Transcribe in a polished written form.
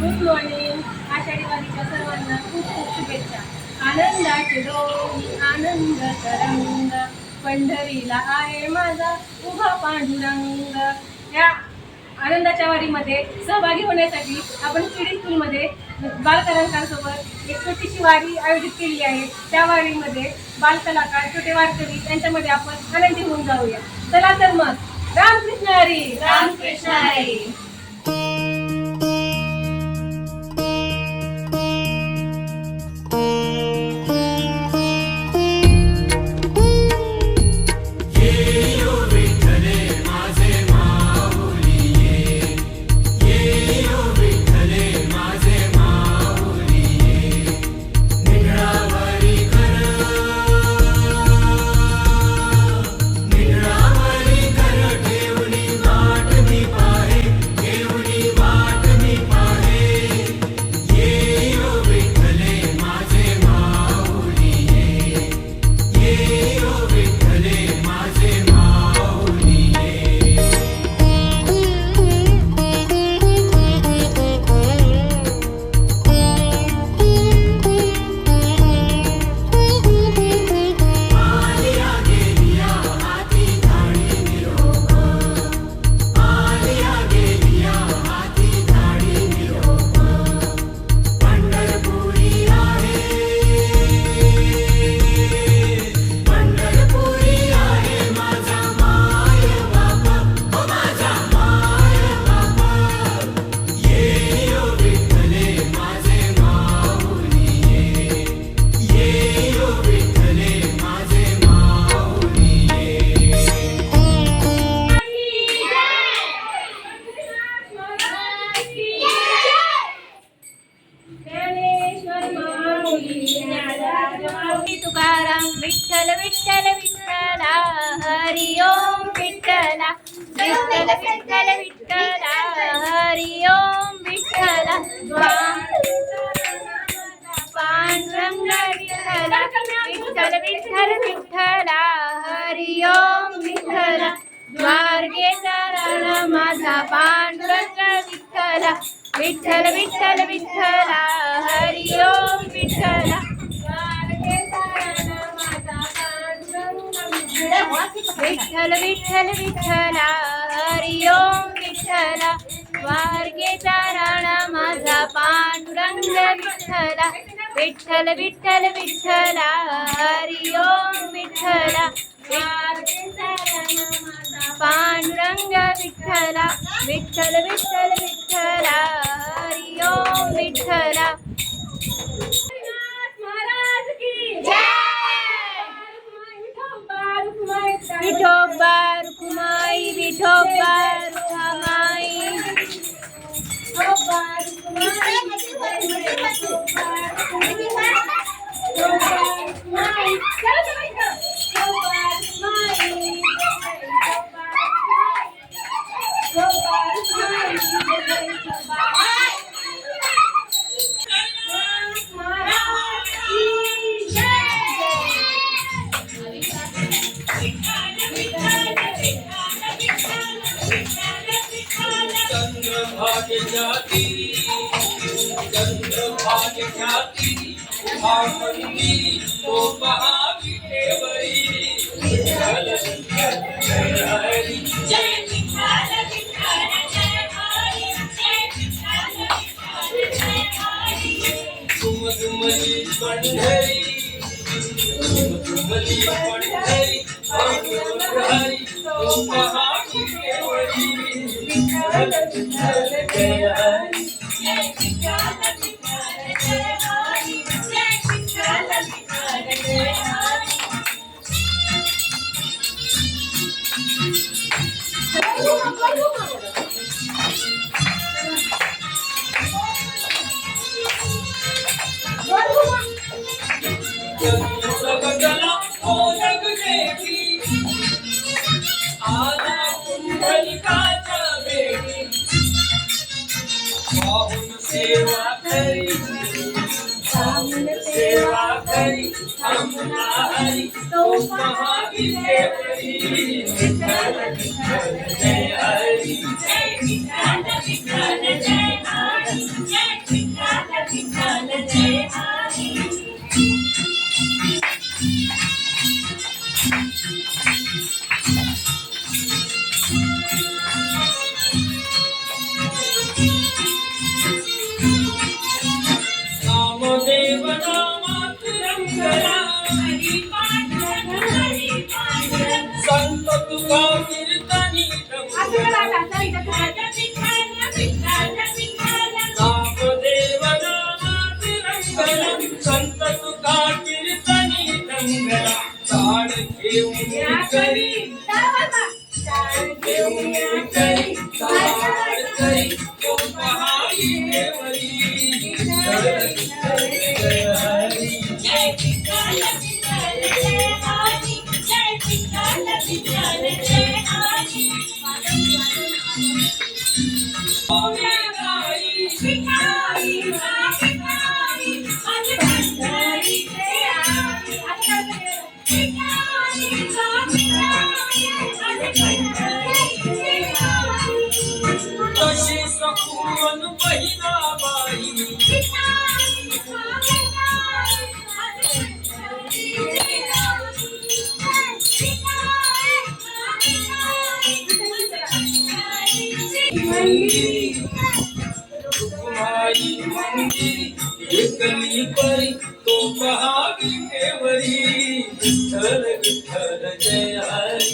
Good morning. Ashadhi वारीच्या सर्वांना खूप खूप शुभेच्छा. आनंदाचे डोली आनंद तरंग, पंढरीला आहे माझा उभा पांडुरंग. या आनंदाच्या वारीमध्ये सहभागी होण्यासाठी आपण पीडी स्कूलमध्ये बालकलाकारांसोबत एक छोटीशी वारी आयोजित केली आहे. त्या वारीमध्ये बालकलाकार छोटे वारकरी यांच्यामध्ये आपण आनंदी होऊन जाऊया. चला तर मग. रामकृष्ण हरी. रामकृष्ण हरी. तुकाराम विठ्ठल विठ्ठल विठ्ठला हरि ओम विठ्ठला विठ्ठल विठ्ठल विठ्ठला हरि ओम विठ्ठला पांडुरंग विठ्ठला विठ्ठल विठ्ठल विठ्ठला हरि ओम विठ्ठला द्वारकेचा राणा माझा पांडुरंग विठ्ठला विठ्ठल विठ्ठल विठ्ठला हरि ओम विठ्ठला विठ्ठल विठ्ठल विठ्ठला हरि ओम विठ्ठला द्वारकेचा राणा माझा पांडुरंग विठ्ठला विठ्ठल विठ्ठल विठ्ठला हरि ओम विठ्ठला पांडुरंग विठ्ठला विठ्ठल विठ्ठल विठ्ठला हरि ओम विठ्ठला. विठोबा रुक्माई विठोबा रुक्माई चंद्रभाग्य ख्याती आमंदी तो महाविठेवरी विठ्ठल विठ्ठल जय हरी जय विठ्ठल विठ्ठल जय हरी जय विठ्ठल विठ्ठल जय हरी तुमली पंढरी तुमली पंढरी हरी तो महाविठेवरी विठ्ठल विठ्ठल जय हरी जय विठ्ठल विठ्ठल जय हरी जय विठ्ठल विठ्ठल जय हरी. जगला ओळख देखी आला कुंडलिकाच्या बेटी पाहून सेवा करी आम्हाला हरी तो महाविठेवरी विठ्ठल विठ्ठल जय हरी जय विठ्ठल विठ्ठल जय हरी जय विठ्ठल जय हरी नामदेव नामात रंगला हरी पांडुरंग हरी पांडुरंग संत तुका कीर्तनी रंगला नामदेव नामात रंगला संत तुका कीर्तनी रंगला चाड घेऊन करी घेऊन करी चाड करी तो पहाडी देवरी जय हरी जय विठ्ठल विठ्ठल जय हरी जय विठ्ठल विठ्ठल जय हरी ओव्या गाई विठ्ठली विठ्ठली आज पंढरी जय हरी विठ्ठली विठ्ठली आज पंढरी जय हरी तशी सखून बहिणाबाई मंदिरी रुक्माई मंदिरी एकली परी तो पहाडी केवरी विठ्ठल विठ्ठल जय हरी